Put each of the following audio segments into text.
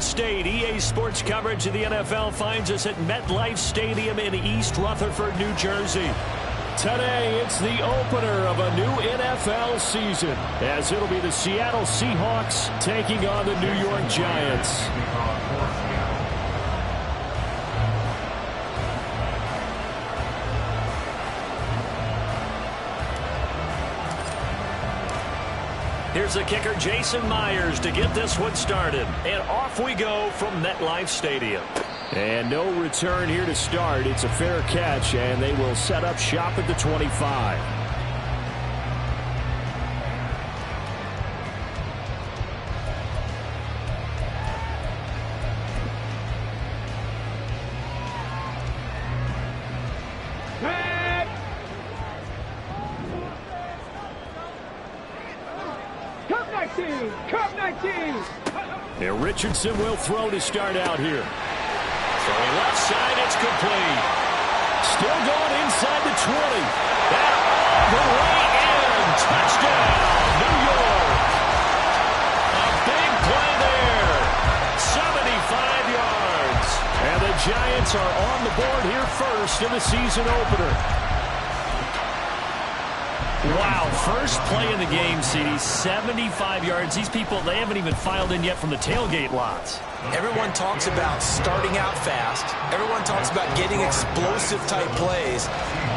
State. EA Sports coverage of the NFL finds us at MetLife Stadium in East Rutherford, New Jersey. Today, it's the opener of a new NFL season, as it'll be the Seattle Seahawks taking on the New York Giants. Here's the kicker, Jason Myers, to get this one started. And off we go from MetLife Stadium. And no return here to start. It's a fair catch, and they will set up shop at the 25. And Richardson will throw to start out here. Throwing left side, it's complete. Still going inside the 20. And all the way in. Touchdown, New York. A big play there. 75 yards. And the Giants are on the board here first in the season opener. Wow, first play in the game, CD, 75 yards. These people, they haven't even filed in yet from the tailgate lots. Everyone talks about starting out fast. Everyone talks about getting explosive-type plays.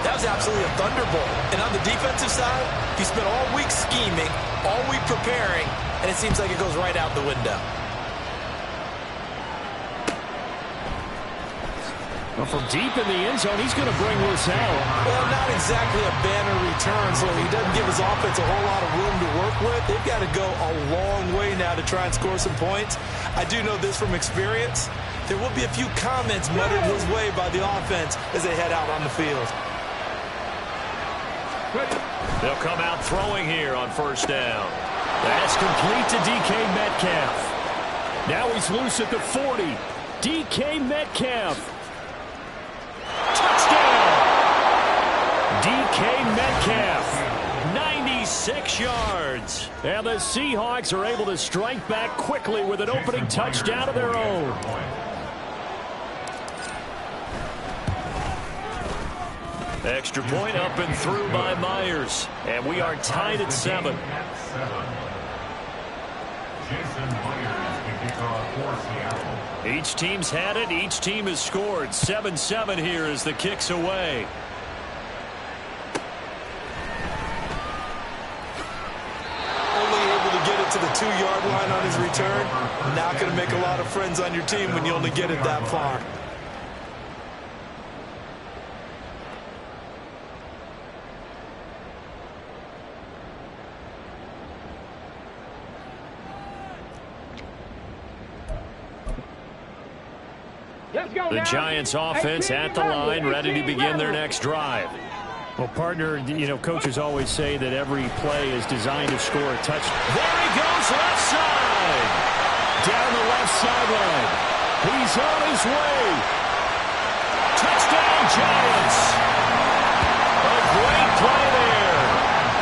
That was absolutely a thunderbolt. And on the defensive side, he spent all week scheming, all week preparing, and it seems like it goes right out the window. Well, from deep in the end zone, he's going to bring this out. Well, not exactly a banner return, so he doesn't give his offense a whole lot of room to work with. They've got to go a long way now to try and score some points. I do know this from experience. There will be a few comments muttered his way by the offense as they head out on the field. They'll come out throwing here on first down. That's complete to DK Metcalf. Now he's loose at the 40. DK Metcalf. Touchdown! DK Metcalf, 96 yards. And the Seahawks are able to strike back quickly with an opening touchdown of their own. Extra point up and through by Myers. And we are tied at 7. Each team's had it. Each team has scored. 7-7 here as the kick's away. Only able to get it to the 2-yard line on his return. Not going to make a lot of friends on your team when you only get it that far. The Giants offense at the line, ready to begin their next drive. Well, partner, you know, coaches always say that every play is designed to score a touchdown. There he goes, left side. Down the left sideline. He's on his way. Touchdown, Giants. A great play there.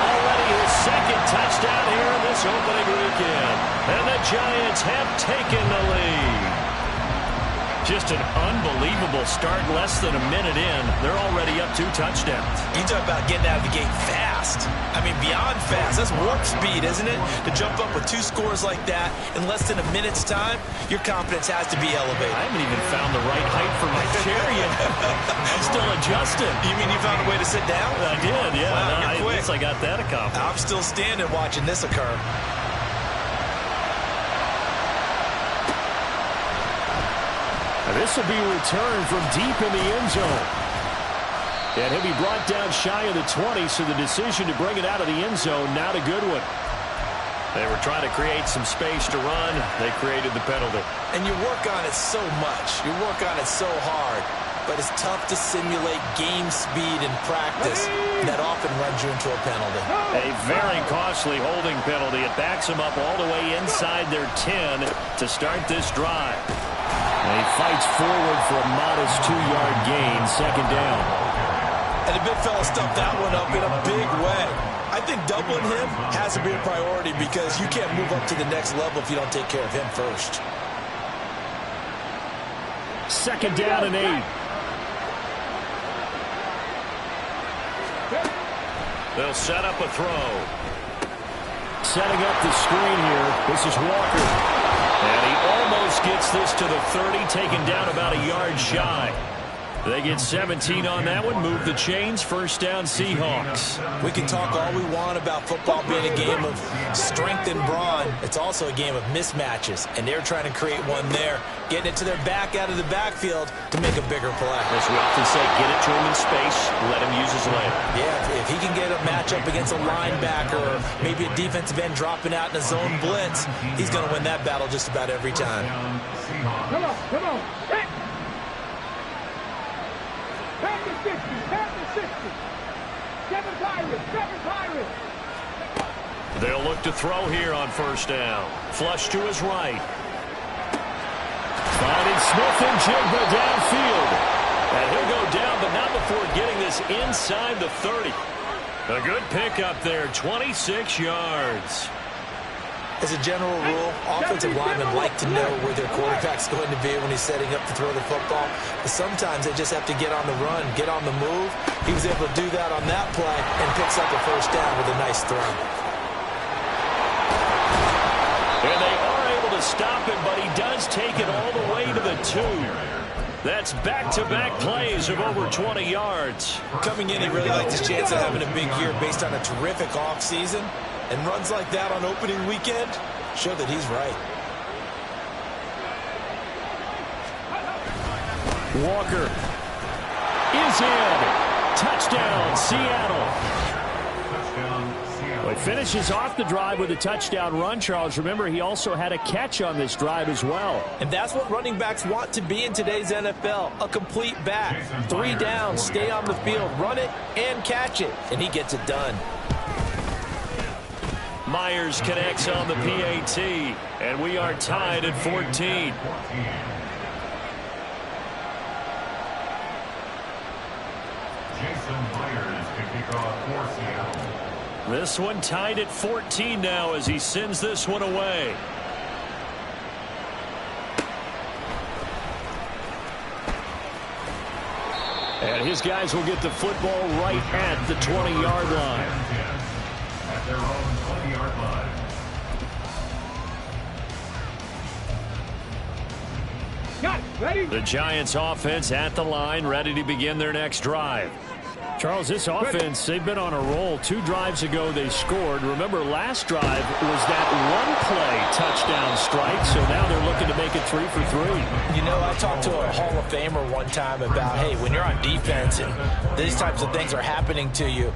Already his second touchdown here in this opening weekend. And the Giants have taken the lead. Just an unbelievable start, less than a minute in. They're already up 2 touchdowns. You talk about getting out of the gate fast. I mean, beyond fast. That's warp speed, isn't it? To jump up with 2 scores like that in less than a minute's time, your confidence has to be elevated. I haven't even found the right height for my chair yet. I'm still adjusting. You mean you found a way to sit down? I did, yeah. Wow, you're quick. I guess I got that accomplished. I'm still standing watching this occur. This will be returned from deep in the end zone. And he'll be brought down shy of the 20, so the decision to bring it out of the end zone, not a good one. They were trying to create some space to run. They created the penalty. And you work on it so much. You work on it so hard. But it's tough to simulate game speed in practice. That often runs you into a penalty. A very costly holding penalty. It backs them up all the way inside their 10 to start this drive. And he fights forward for a modest 2-yard gain, second down. And the big fella stuffed that one up in a big way. I think doubling him has to be a priority because you can't move up to the next level if you don't take care of him first. Second down and 8. They'll set up a throw. Setting up the screen here. This is Walker. And he almost gets this to the 30, taken down about a yard shy. They get 17 on that one, move the chains, first down Seahawks. We can talk all we want about football being a game of strength and brawn. It's also a game of mismatches, and they're trying to create one there, getting it to their back out of the backfield to make a bigger play. As we often say, get it to him in space, let him use his leg. Yeah, if he can get a matchup against a linebacker or maybe a defensive end dropping out in a zone blitz, he's going to win that battle just about every time. Come on, come on. Hit. Back to 60, back to 60. Seven Pirates. They'll look to throw here on first down. Flush to his right. Finding Smith and Jigba downfield. And he'll go down, but not before getting this inside the 30. A good pickup there, 26 yards. As a general rule, offensive linemen like to know where their quarterback's going to be when he's setting up to throw the football. But sometimes they just have to get on the run, get on the move. He was able to do that on that play and picks up a first down with a nice throw. And they are able to stop him, but he does take it all the way to the 2. That's back-to-back plays of over 20 yards. Coming in, he really liked his chance of having a big year based on a terrific offseason. And runs like that on opening weekend show that he's right. Walker is in. Touchdown, Seattle. Well, he finishes off the drive with a touchdown run, Charles. Remember, he also had a catch on this drive as well. And that's what running backs want to be in today's NFL, a complete back. 3 downs, stay on the field, run it, and catch it. And he gets it done. Myers connects on the PAT, and we are tied at 14. This one tied at 14 now as he sends this one away. And his guys will get the football right at the 20-yard line. At their own 20-yard line. Got it. Ready? The Giants offense at the line, ready to begin their next drive. Charles, this offense, they've been on a roll. 2 drives ago, they scored. Remember, last drive was that one-play touchdown strike, so now they're looking to make it 3 for 3. You know, I talked to a Hall of Famer one time about, hey, when you're on defense and these types of things are happening to you,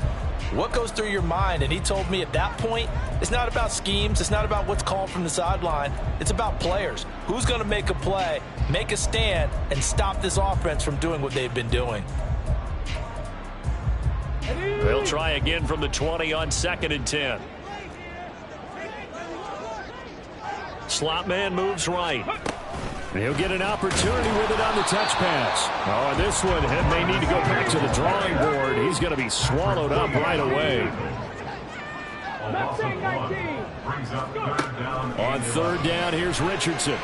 what goes through your mind? And he told me at that point, it's not about schemes. It's not about what's called from the sideline. It's about players. Who's going to make a play, make a stand, and stop this offense from doing what they've been doing? They'll try again from the 20 on 2nd and 10. Slot man moves right. He'll get an opportunity with it on the touch pass. Oh, and this one may need to go back to the drawing board. He's going to be swallowed up right away. On 3rd down, here's Richardson.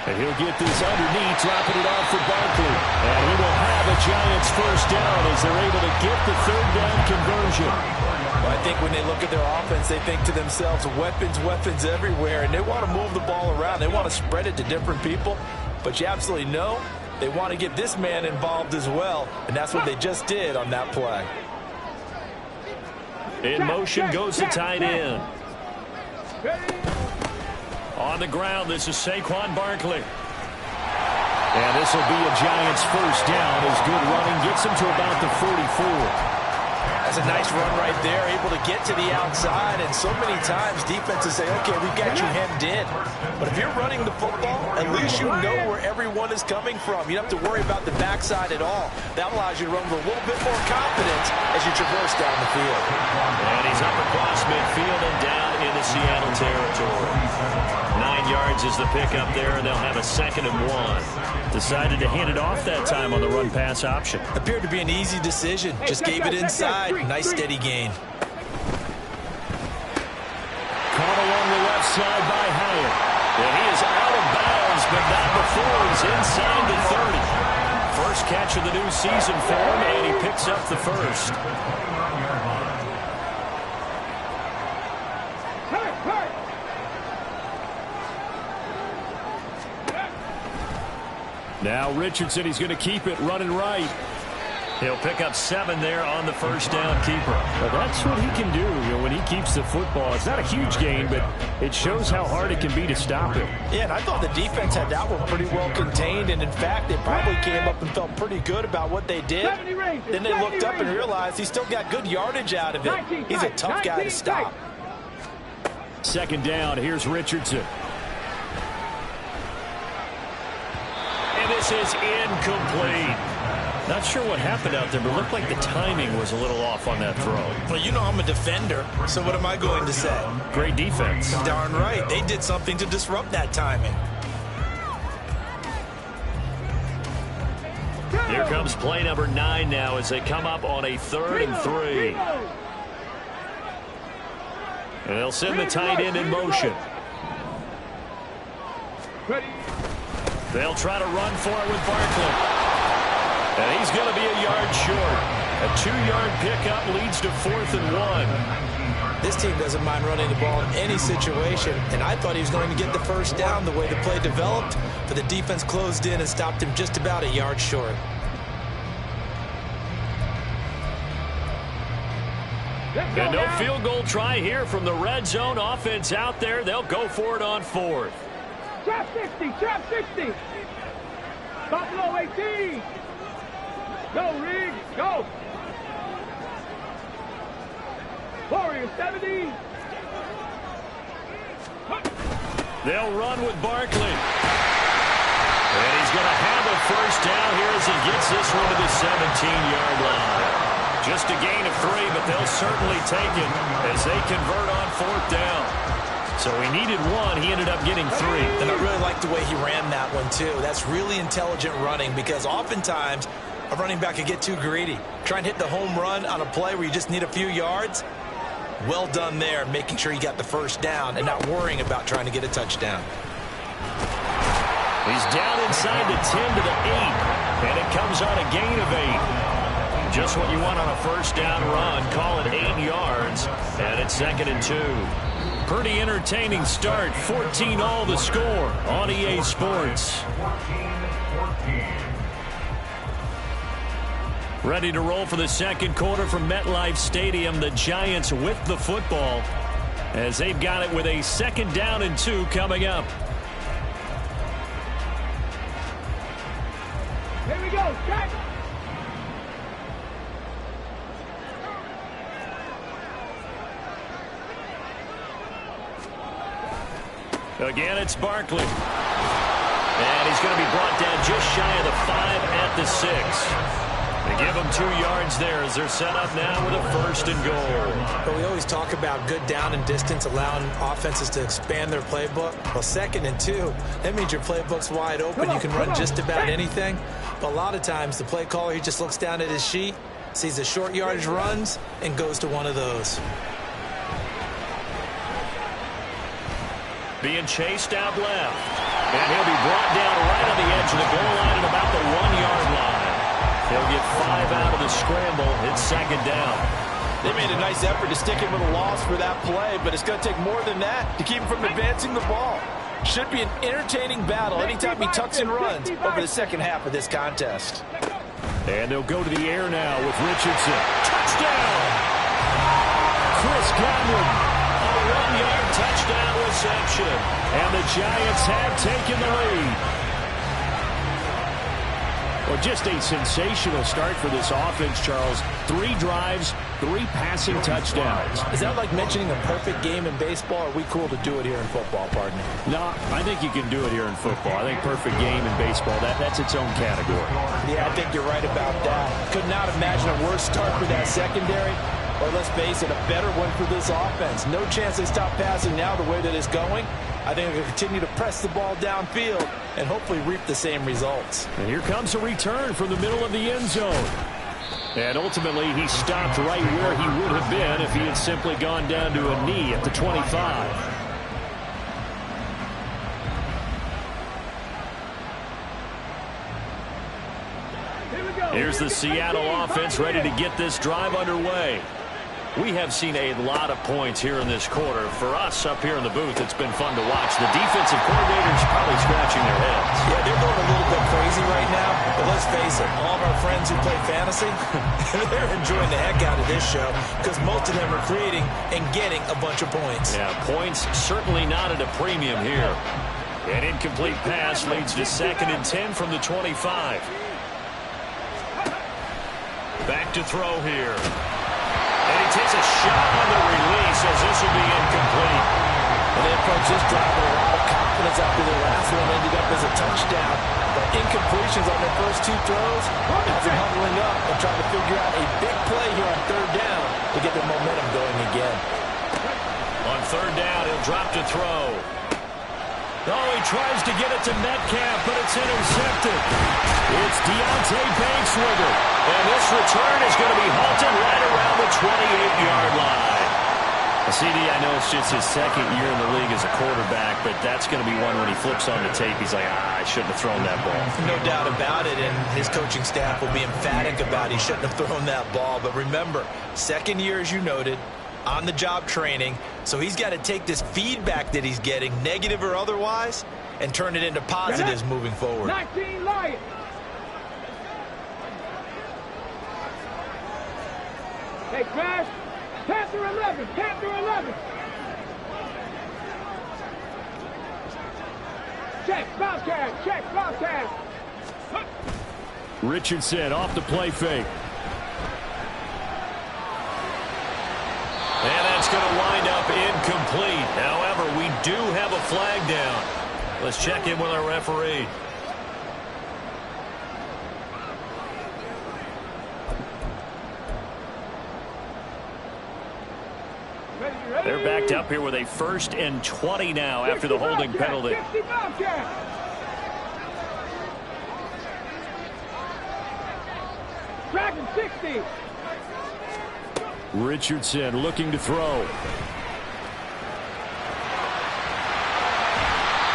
And he'll get this underneath, dropping it off for Barkley. And he will have a Giants first down as they're able to get the 3rd down conversion. Well, I think when they look at their offense, they think to themselves, weapons everywhere, and they want to move the ball around. They want to spread it to different people. But you absolutely know they want to get this man involved as well, and that's what they just did on that play. In motion goes the tight end. On the ground, this is Saquon Barkley. And this will be a Giants first down as good running gets him to about the 44. That's a nice run right there, able to get to the outside, and so many times defenses say, okay, we've got you hemmed in. But if you're running the football, at least you know where everyone is coming from. You don't have to worry about the backside at all. That allows you to run with a little bit more confidence as you traverse down the field. And he's up across midfield and down into Seattle territory. 9 yards is the pickup there, and they'll have a 2nd and 1. Decided to hand it off that time on the run-pass option. Appeared to be an easy decision. Just gave it inside. Nice steady gain. Caught along the left side by Hyatt. And he is out of bounds, but not before he's inside the 30. First catch of the new season for him, and he picks up the first. Now Richardson, he's going to keep it running right. He'll pick up 7 there on the first down keeper. Well, that's what he can do, when he keeps the football. It's not a huge gain, but it shows how hard it can be to stop him. Yeah, and I thought the defense had that one pretty well contained, and in fact, they probably came up and felt pretty good about what they did. Then they looked up and realized he still got good yardage out of it. He's a tough guy to stop. Second down, here's Richardson. And this is incomplete. Not sure what happened out there, but it looked like the timing was a little off on that throw. Well, you know I'm a defender, so what am I going to say? Great defense. Darn right. They did something to disrupt that timing. Here comes play number 9 now as they come up on a 3rd and 3. And they'll send the tight end in motion. They'll try to run for it with Barkley. And he's going to be a yard short. A 2-yard pickup leads to 4th and 1. This team doesn't mind running the ball in any situation, and I thought he was going to get the first down the way the play developed, but the defense closed in and stopped him just about a yard short. And no field goal try here from the red zone. Offense out there. They'll go for it on 4th. Trap 60, trap 60. Buffalo 18. Go, Riggs, go. Warriors 70. They'll run with Barkley. And he's going to have a first down here as he gets this one to the 17-yard line. Just a gain of 3, but they'll certainly take it as they convert on 4th down. So he needed 1. He ended up getting 3. And I really like the way he ran that one, too. That's really intelligent running because oftentimes a running back can get too greedy. Try and hit the home run on a play where you just need a few yards. Well done there, making sure you got the first down and not worrying about trying to get a touchdown. He's down inside the 10 to the 8, and it comes on a gain of 8. Just what you want on a first down run. Call it 8 yards, and it's 2nd and 2. Pretty entertaining start. 14-all the score on EA Sports. Ready to roll for the second quarter from MetLife Stadium. The Giants with the football as they've got it with a 2nd down and 2 coming up. Here we go, check. Again, it's Barkley. And he's going to be brought down just shy of the 5 at the 6. They give them 2 yards there as they're set up now with a 1st and goal. But we always talk about good down and distance, allowing offenses to expand their playbook. Well, 2nd and 2, that means your playbook's wide open. You can run just about anything. But a lot of times the play caller, he just looks down at his sheet, sees the short yardage runs, and goes to one of those. Being chased out left. And he'll be brought down right on the edge of the goal line at about the 1-yard line. He'll get 5 out of the scramble. It's 2nd down. They made a nice effort to stick him with a loss for that play, but it's going to take more than that to keep him from advancing the ball. Should be an entertaining battle anytime he tucks and runs over the second half of this contest. And they'll go to the air now with Richardson. Touchdown! Chris Godwin. A 1-yard touchdown reception. And the Giants have taken the lead. Well, just a sensational start for this offense, Charles. 3 drives, 3 passing touchdowns. Is that like mentioning a perfect game in baseball? Or are we cool to do it here in football, partner? No, I think you can do it here in football. I think perfect game in baseball, that's its own category. Yeah, I think you're right about that. Could not imagine a worse start for that secondary. Or let's face it, a better one for this offense. No chance they stop passing now the way that it's going. I think they'll continue to press the ball downfield and hopefully reap the same results. And here comes a return from the middle of the end zone. And ultimately, he stopped right where he would have been if he had simply gone down to a knee at the 25. Here's the Seattle offense ready to get this drive underway. We have seen a lot of points here in this quarter. For us up here in the booth, it's been fun to watch. The defensive coordinators probably scratching their heads. Yeah, they're going a little bit crazy right now. But let's face it, all of our friends who play fantasy, they're enjoying the heck out of this show because most of them are creating and getting a bunch of points. Yeah, points certainly not at a premium here. An incomplete pass leads to 2nd and 10 from the 25. Back to throw here. And he takes a shot on the release as this will be incomplete. And they approach this drive with a lot of confidence after their last one ended up as a touchdown. But incompletions on their first 2 throws has them huddling up and trying to figure out a big play here on 3rd down to get their momentum going again. On 3rd down, he'll drop to throw. Oh, he tries to get it to Metcalf, but it's intercepted. It's Deontay Banks with it. And this return is going to be halted right around the 28-yard line. CD, I know it's just his 2nd year in the league as a quarterback, but that's going to be one when he flips on the tape. He's like, I shouldn't have thrown that ball. No doubt about it, and his coaching staff will be emphatic about he shouldn't have thrown that ball. But remember, 2nd year, as you noted, on-the-job training, so he's got to take this feedback that he's getting, negative or otherwise, and turn it into positives moving forward. 19 Lions. Hey, Crash. Panther 11. Panther 11. Check. Bobcat. Check. Bobcat. Richardson off the play fake. And that's going to wind up incomplete. However, we do have a flag down. Let's check in with our referee. They're backed up here with a 1st and 20 now after the holding penalty. Dragon 60. Richardson looking to throw.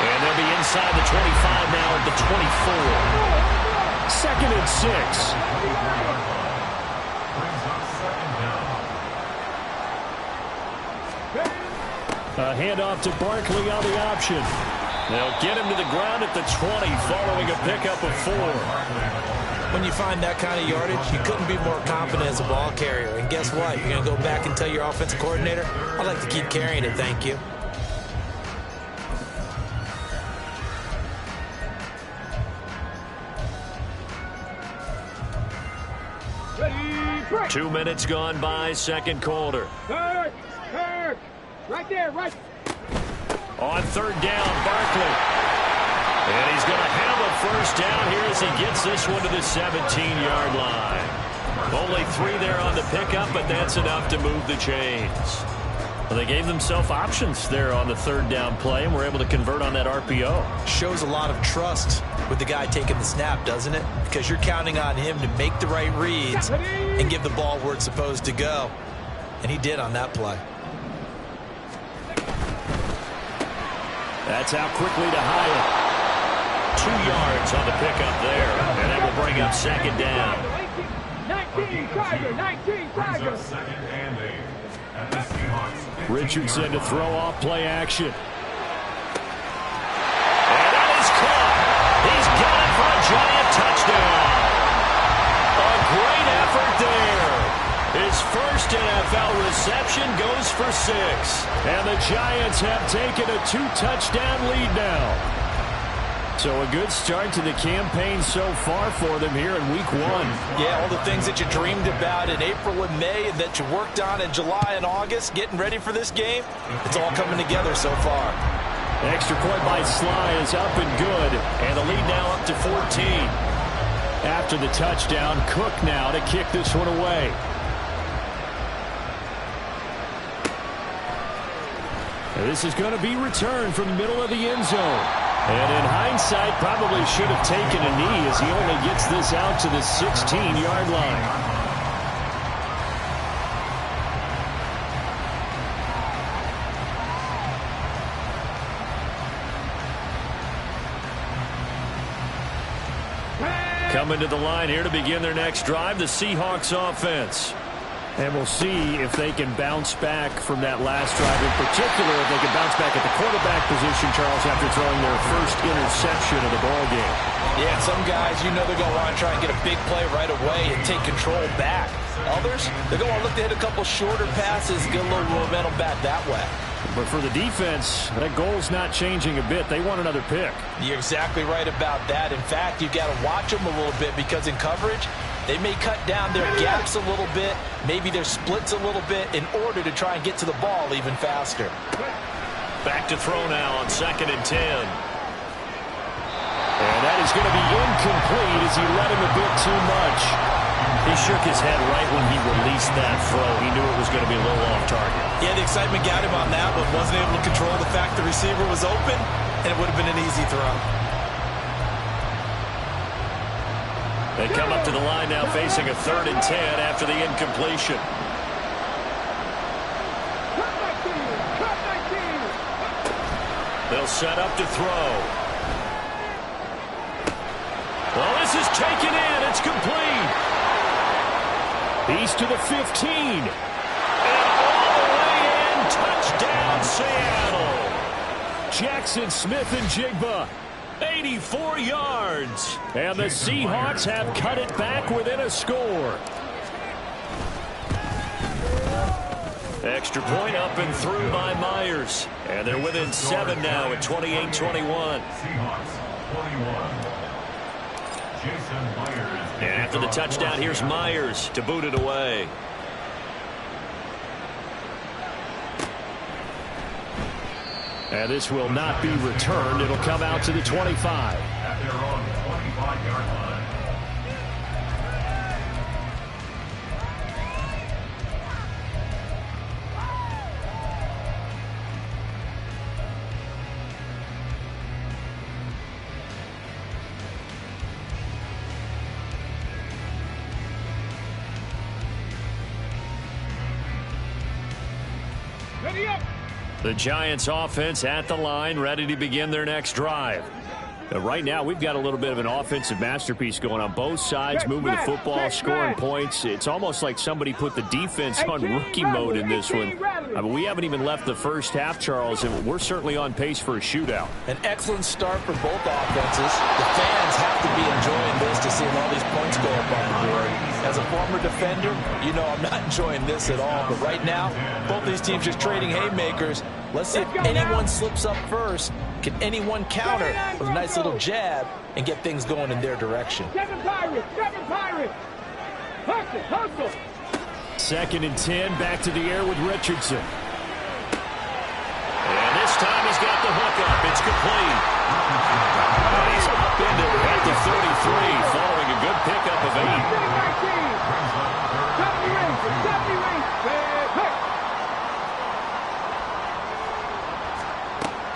And they'll be inside the 25 now at the 24. 2nd and 6. A handoff to Barkley on the option. They'll get him to the ground at the 20 following a pickup of 4. When you find that kind of yardage, you couldn't be more confident as a ball carrier. And guess what? You're going to go back and tell your offensive coordinator, I'd like to keep carrying it, thank you. Ready, break. 2 minutes gone by, 2nd quarter. Kirk. Right there, right. On 3rd down, Barkley. And he's going to have a 1st down here as he gets this one to the 17-yard line. Only 3 there on the pickup, but that's enough to move the chains. Well, they gave themselves options there on the 3rd down play, and were able to convert on that RPO. Shows a lot of trust with the guy taking the snap, doesn't it? Because you're counting on him to make the right reads and give the ball where it's supposed to go. And he did on that play. That's out quickly to Hyatt. 2 yards on the pickup there, and that will bring up 2nd down. 19 Tiger, 19 Tiger. Richardson to throw off play action. And that is caught. He's got it for a giant touchdown. A great effort there. His first NFL reception goes for 6. And the Giants have taken a 2-touchdown lead now. So a good start to the campaign so far for them here in week 1. Yeah, all the things that you dreamed about in April and May and that you worked on in July and August, getting ready for this game, it's all coming together so far. Extra point by Sly is up and good, and the lead now up to 14. After the touchdown, Cook now to kick this one away. This is going to be returned from the middle of the end zone. And in hindsight, probably should have taken a knee as he only gets this out to the 16-yard line. Coming to the line here to begin their next drive, the Seahawks offense. And we'll see if they can bounce back from that last drive. In particular, if they can bounce back at the quarterback position, Charles, after throwing their first interception of the ball game. Yeah, some guys, you know they're going to want to try and get a big play right away and take control back. Others, they're going to want to look to hit a couple shorter passes, get a little momentum back that way. But for the defense, that goal's not changing a bit. They want another pick. You're exactly right about that. In fact, you've got to watch them a little bit because in coverage, they may cut down their gaps a little bit, maybe their splits a little bit in order to try and get to the ball even faster. Back to throw now on 2nd and 10. And that is going to be incomplete as he let him a bit too much. He shook his head right when he released that throw. He knew it was going to be a little off target. Yeah, the excitement got him on that, but wasn't able to control the fact the receiver was open, and it would have been an easy throw. They come up to the line now facing a 3rd and 10 after the incompletion. They'll set up to throw. Well, this is taken in. It's complete. He's to the 15. And all the way in. Touchdown, Seattle. Jackson Smith-Njigba. 84 yards. And the Seahawks have cut it back within a score. Extra point up and through by Myers. And they're within 7 now at 28-21. And after the touchdown, here's Myers to boot it away. And this will not be returned. It'll come out to the 25. At their own 25-yard line. Ready up. The Giants offense at the line, ready to begin their next drive. Right now, we've got a little bit of an offensive masterpiece going on both sides, moving the football, scoring points. It's almost like somebody put the defense on rookie mode in this one. I mean, we haven't even left the first half, Charles, and we're certainly on pace for a shootout. An excellent start for both offenses. The fans have to be enjoying this to see all these points go up on the board. As a former defender, you know I'm not enjoying this at all. But right now, both these teams just trading haymakers. Let's see if anyone slips up first. Can anyone counter with a nice little jab and get things going in their direction? Seven Pirates. Hustle, hustle. 2nd and 10, back to the air with Richardson. And this time he's got the hook up. It's complete. And he's up into at the 33, following a good pickup of 8.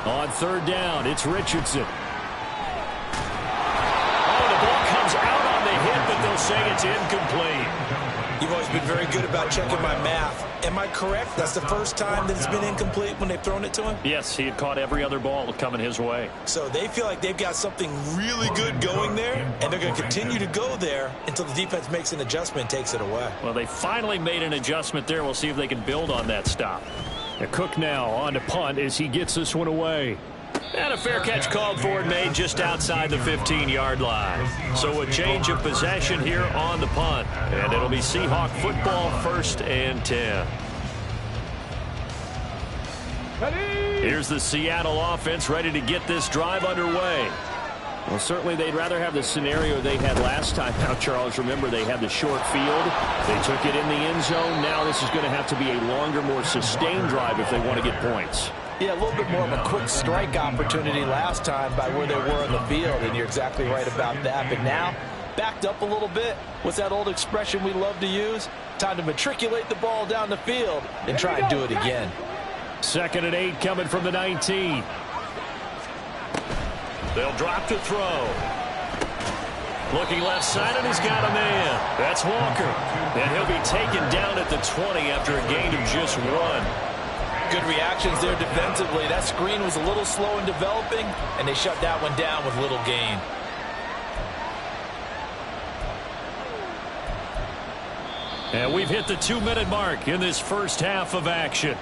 On 3rd down, it's Richardson. Oh, the ball comes out on the hit, but they'll say it's incomplete. You've always been very good about checking my math. Am I correct? That's the first time that it's been incomplete when they've thrown it to him? Yes, he had caught every other ball coming his way. So they feel like they've got something really good going there, and they're going to continue to go there until the defense makes an adjustment and takes it away. Well, they finally made an adjustment there. We'll see if they can build on that stop. Cook now on to punt as he gets this one away. And a fair catch called for and made just outside the 15-yard line. So a change of possession here on the punt. And it'll be Seahawk football, 1st and 10. Here's the Seattle offense ready to get this drive underway. Well, certainly they'd rather have the scenario they had last time. Now, Charles, remember they had the short field. They took it in the end zone. Now this is going to have to be a longer, more sustained drive if they want to get points. Yeah, a little bit more of a quick strike opportunity last time by where they were on the field, and you're exactly right about that. But now, backed up a little bit. What's that old expression we love to use? Time to matriculate the ball down the field and try and do it again. 2nd and 8 coming from the 19. They'll drop to throw. Looking left side, and he's got a man. That's Walker. And he'll be taken down at the 20 after a gain of just 1. Good reactions there defensively. That screen was a little slow in developing, and they shut that one down with little gain. And we've hit the 2-minute mark in this first half of action.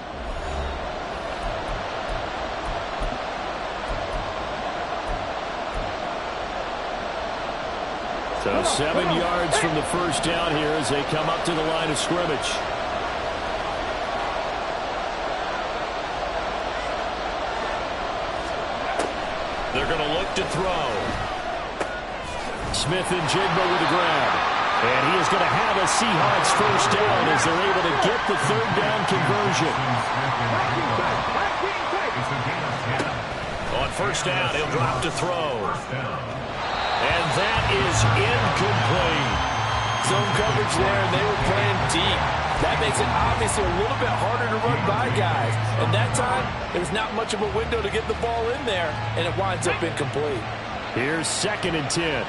So 7 yards from the first down here as they come up to the line of scrimmage. They're going to look to throw. Smith and Jigba with the grab. And he is going to have a Seahawks first down as they're able to get the third down conversion. On first down, he'll drop to throw. And that is incomplete. Zone coverage there, and they were playing deep. That makes it obviously a little bit harder to run by guys. And that time, there's not much of a window to get the ball in there, and it winds up incomplete. Here's 2nd and 10.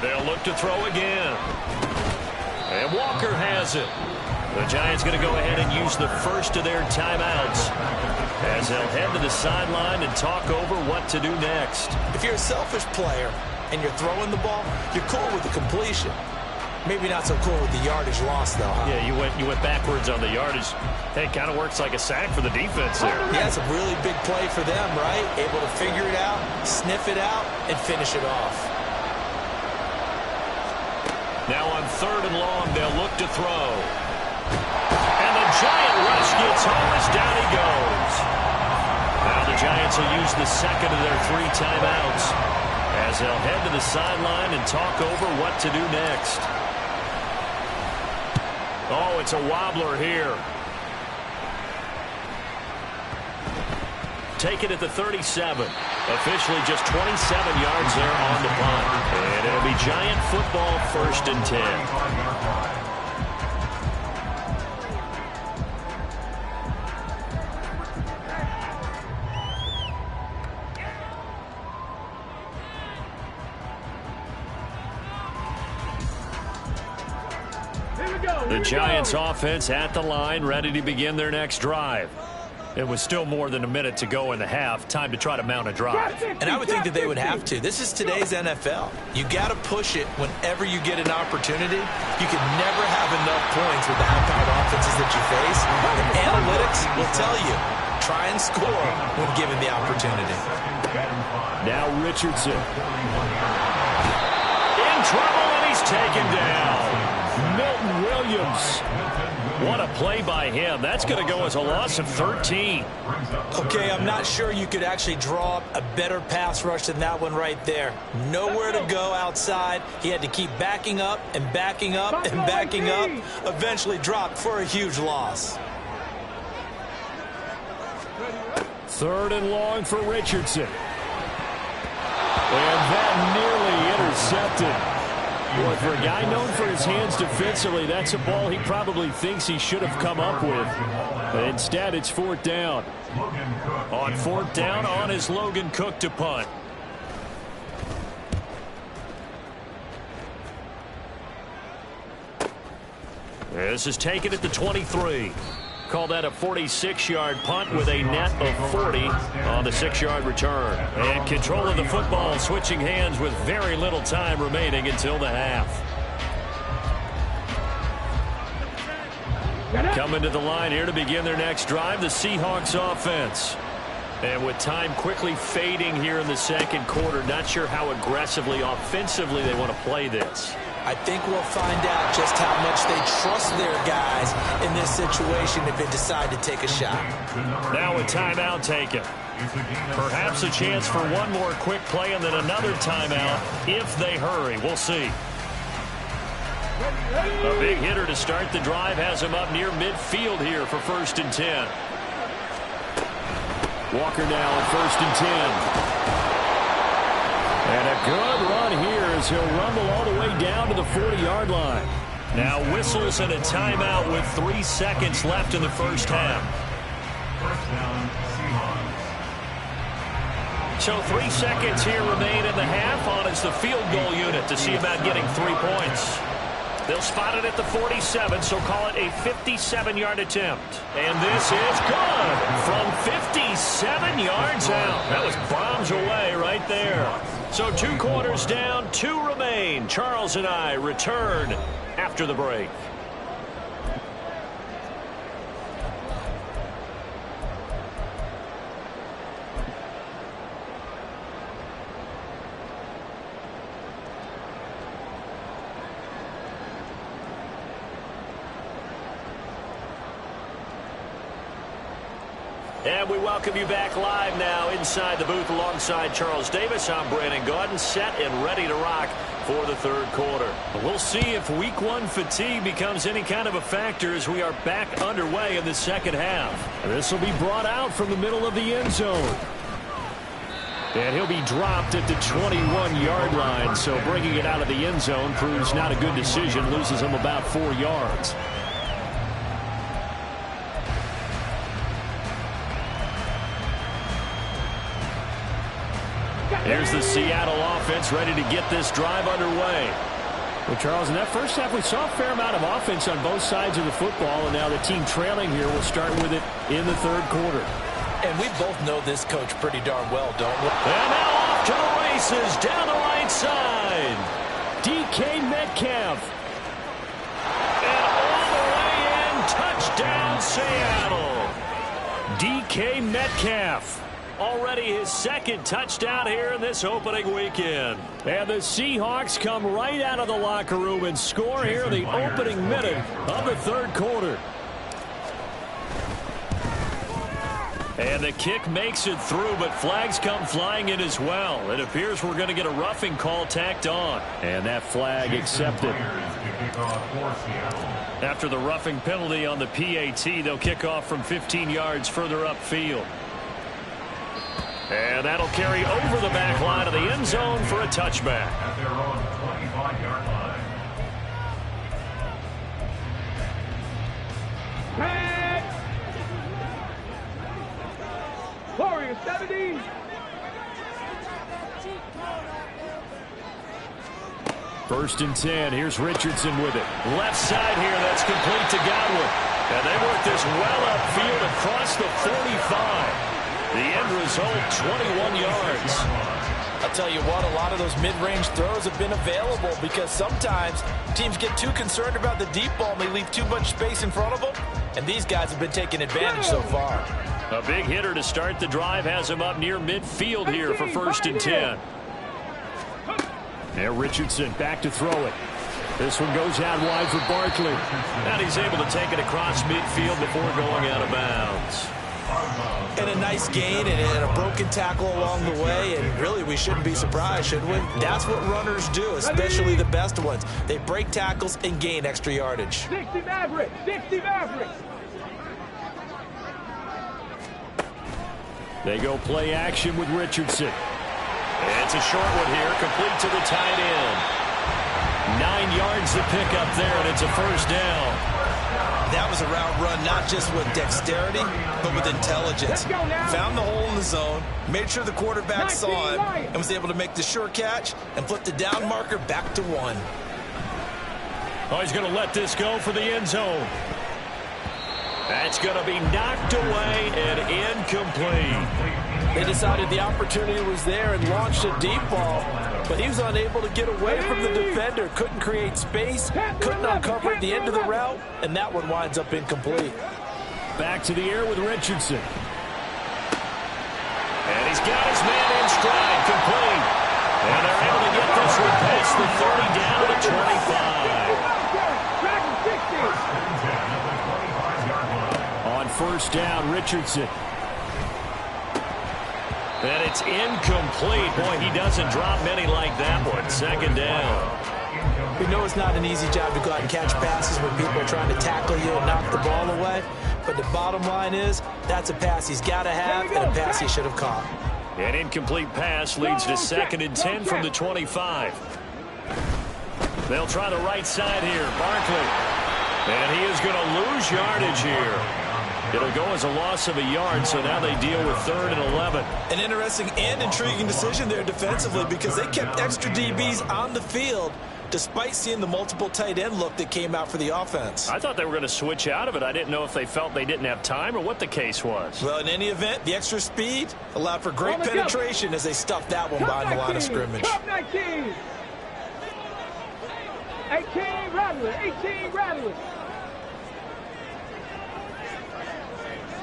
They'll look to throw again. And Walker has it. The Giants going to go ahead and use the first of their timeouts as they'll head to the sideline and talk over what to do next. If you're a selfish player and you're throwing the ball, you're cool with the completion. Maybe not so cool with the yardage loss, though, huh? Yeah, you went backwards on the yardage. Hey, it kind of works like a sack for the defense there. Yeah, it's a really big play for them, right? Able to figure it out, sniff it out, and finish it off. Now on 3rd and long, they'll look to throw. And the Giant rush gets home as down he goes. Now the Giants will use the second of their 3 timeouts as they'll head to the sideline and talk over what to do next. Oh, it's a wobbler here. Take it at the 37. Officially just 27 yards there on the punt. And it'll be Giant football 1st and 10. The Giants offense at the line, ready to begin their next drive. It was still more than a minute to go in the half. Time to try to mount a drive. And I would think that they would have to. This is today's NFL. You got to push it whenever you get an opportunity. You can never have enough points with the high-powered offenses that you face. And analytics will tell you, try and score when given the opportunity. Now Richardson. In trouble, and he's taken down. Milton Williams. What a play by him. That's going to go as a loss of 13. Okay, I'm not sure you could actually draw up a better pass rush than that one right there. Nowhere to go outside. He had to keep backing up and backing up and backing up. Eventually dropped for a huge loss. 3rd and long for Richardson. And that nearly intercepted. Boy, for a guy known for his hands defensively, that's a ball he probably thinks he should have come up with. But instead, it's 4th down. On 4th down, on is Logan Cook to punt. This is taken at the 23. Call that a 46-yard punt with a net of 40 on the 6-yard return. And control of the football, switching hands with very little time remaining until the half. Coming to the line here to begin their next drive, the Seahawks offense. And with time quickly fading here in the 2nd quarter, not sure how aggressively, offensively they want to play this. I think we'll find out just how much they trust their guys in this situation if they decide to take a shot. Now a timeout taken. Perhaps a chance for one more quick play and then another timeout if they hurry. We'll see. A big hitter to start the drive has him up near midfield here for 1st and 10. Walker now at 1st and 10. And a good run here as he'll rumble all the way down to the 40-yard line. Now whistles and a timeout with 3 seconds left in the first half. So 3 seconds here remain in the half. On is the field goal unit to see about getting 3 points. They'll spot it at the 47, so call it a 57-yard attempt. And this is good from 57 yards out. That was bombs away right there. So 2 quarters down, 2 remain. Charles and I return after the break. And we welcome you back live now inside the booth alongside Charles Davis. I'm Brandon Gaudin, set and ready to rock for the 3rd quarter. We'll see if week 1 fatigue becomes any kind of a factor as we are back underway in the 2nd half. This will be brought out from the middle of the end zone. And he'll be dropped at the 21-yard line, so bringing it out of the end zone proves not a good decision, loses him about 4 yards. Here's the Seattle offense ready to get this drive underway. Well, Charles, in that first half, we saw a fair amount of offense on both sides of the football, and now the team trailing here will start with it in the 3rd quarter. And we both know this coach pretty darn well, don't we? And now off to the races down the right side. DK Metcalf. And all the way in, touchdown Seattle. DK Metcalf. Already his 2nd touchdown here in this opening weekend. And the Seahawks come right out of the locker room and score here in the opening minute of the 3rd quarter. And the kick makes it through, but flags come flying in as well. It appears we're going to get a roughing call tacked on. And that flag accepted. After the roughing penalty on the PAT, they'll kick off from 15 yards further upfield. And that'll carry over the back line of the end zone for a touchback. At their own 25-yard line. Tag! Warriors 70. First and 10. Here's Richardson with it. Left side here. That's complete to Godwin. And they work this well upfield across the 45. The end result, 21 yards. I'll tell you what, a lot of those mid-range throws have been available because sometimes teams get too concerned about the deep ball and they leave too much space in front of them, and these guys have been taking advantage so far. A big hitter to start the drive has him up near midfield here for 1st and 10. And Richardson back to throw it. This one goes out wide for Barkley. And he's able to take it across midfield before going out of bounds. And a nice gain and a broken tackle along the way, and really we shouldn't be surprised, should we? That's what runners do, especially the best ones. They break tackles and gain extra yardage. 60 Mavericks! 60 Mavericks! They go play action with Richardson. It's a short one here, complete to the tight end. 9 yards to pick up there, and it's a 1st down. That was a route run not just with dexterity, but with intelligence. Found the hole in the zone, made sure the quarterback saw him, and was able to make the sure catch and flip the down marker back to 1. Oh, he's going to let this go for the end zone. That's going to be knocked away and incomplete. They decided the opportunity was there and launched a deep ball, but he was unable to get away from the defender, couldn't create space, couldn't uncover at the end of the route, and that one winds up incomplete. Back to the air with Richardson. And he's got his man in stride, complete. And they're able to get this one past the 30 down to the 25. On 1st down, Richardson. And it's incomplete. Boy, he doesn't drop many like that one. 2nd down. We know it's not an easy job to go out and catch passes when people are trying to tackle you and knock the ball away. But the bottom line is, that's a pass he's got to have and a pass he should have caught. An incomplete pass leads to 2nd and 10 from the 25. They'll try the right side here. Barkley. And he is going to lose yardage here. It'll go as a loss of a yard, so now they deal with 3rd and 11. An interesting and intriguing decision there defensively because they kept extra DBs on the field despite seeing the multiple tight end look that came out for the offense. I thought they were going to switch out of it. I didn't know if they felt they didn't have time or what the case was. Well, in any event, the extra speed allowed for great penetration as they stuffed that one behind the line of scrimmage. Top 19. 18 Rattler. 18 Rattler.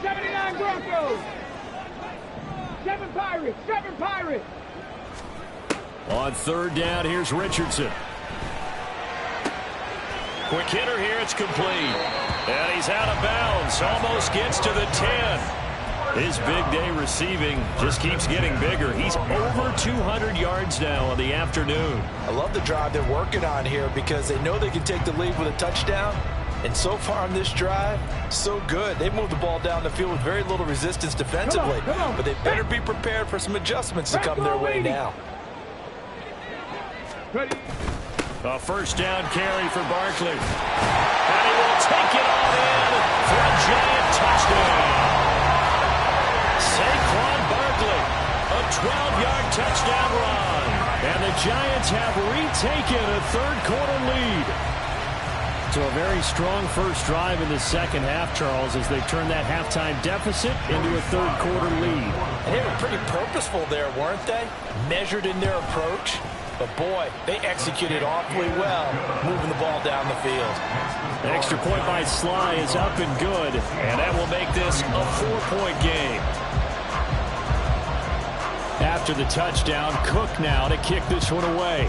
79 Broncos. 7 Pirates. 7 Pirates. On third down, here's Richardson. Quick hitter here, it's complete. And he's out of bounds, almost gets to the 10. His big day receiving just keeps getting bigger. He's over 200 yards now on the afternoon. I love the drive they're working on here because they know they can take the lead with a touchdown. And so far on this drive, so good. They moved the ball down the field with very little resistance defensively. Come on. But they better be prepared for some adjustments to come their way now. Ready. A first down carry for Barkley. And he will take it all in for a giant touchdown. Saquon Barkley, a 12-yard touchdown run. And the Giants have retaken a third-quarter lead. So a very strong first drive in the second half, Charles, as they turn that halftime deficit into a third-quarter lead. And they were pretty purposeful there, weren't they? Measured in their approach. But, boy, they executed awfully well, moving the ball down the field. The extra point by Sly is up and good, and that will make this a 4-point game. After the touchdown, Cook now to kick this one away.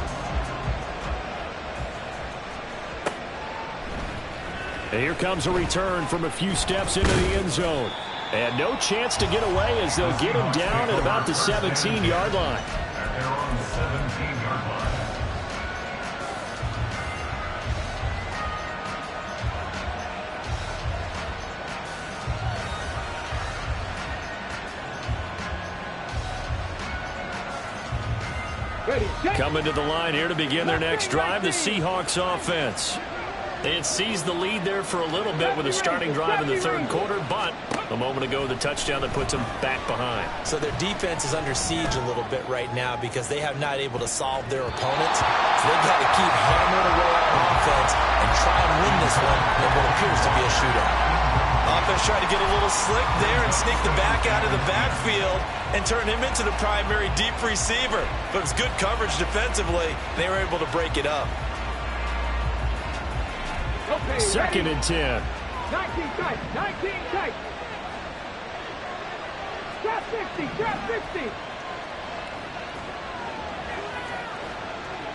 And here comes a return from a few steps into the end zone. And no chance to get away as they'll get him down at about the 17-yard line. They're on the 17-yard line. Ready. Check. Coming to the line here to begin their next drive, the Seahawks offense. They had seized the lead there for a little bit with a starting drive in the third quarter, but a moment ago, the touchdown that puts them back behind. So their defense is under siege a little bit right now because they have not able to solve their opponents. So they've got to keep hammering away on offense and try and win this one in what appears to be a shootout. Offense trying to get a little slick there and sneak the back out of the backfield and turn him into the primary deep receiver. But it's good coverage defensively. They were able to break it up. Okay, Second ready. and 10. 19 tight. 19 tight. Trap 60. Trap 60.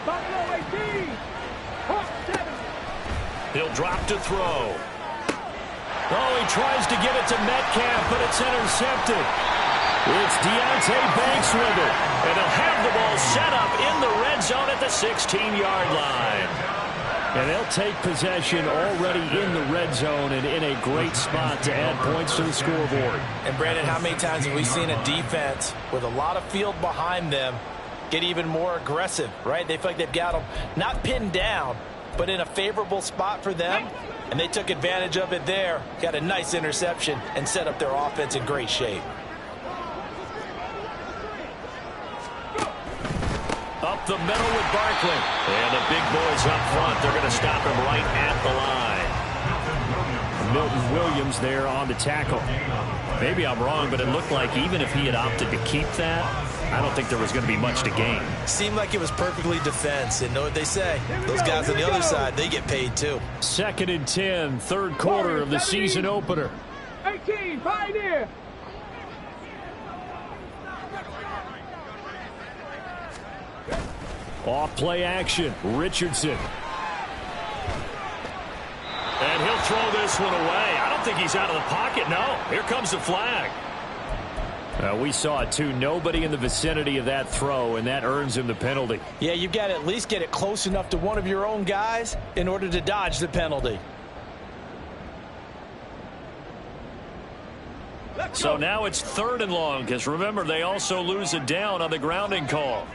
Buffalo 18. Hawk 7. He'll drop to throw. Oh, he tries to get it to Metcalf, but it's intercepted. It's Deontay Banks with it. And he'll have the ball set up in the red zone at the 16-yard line. And they'll take possession already in the red zone and in a great spot to add points to the scoreboard. And, Brandon, how many times have we seen a defense with a lot of field behind them get even more aggressive, right? They feel like they've got them not pinned down, but in a favorable spot for them. And they took advantage of it there, got a nice interception, and set up their offense in great shape. Up the middle with Barkley. And the big boys up front. They're going to stop him right at the line. Milton Williams there on the tackle. Maybe I'm wrong, but it looked like even if he had opted to keep that, I don't think there was going to be much to gain. Seemed like it was perfectly defense. And know what they say? Those guys on the other side, they get paid too. Second and 10, third quarter of the season opener. 18. Pioneer. Off play action, Richardson. And he'll throw this one away. I don't think he's out of the pocket, no. Here comes the flag. We saw it too. Nobody in the vicinity of that throw, and that earns him the penalty. Yeah, you've got to at least get it close enough to one of your own guys in order to dodge the penalty. So now it's third and long, because remember, they also lose a down on the grounding call.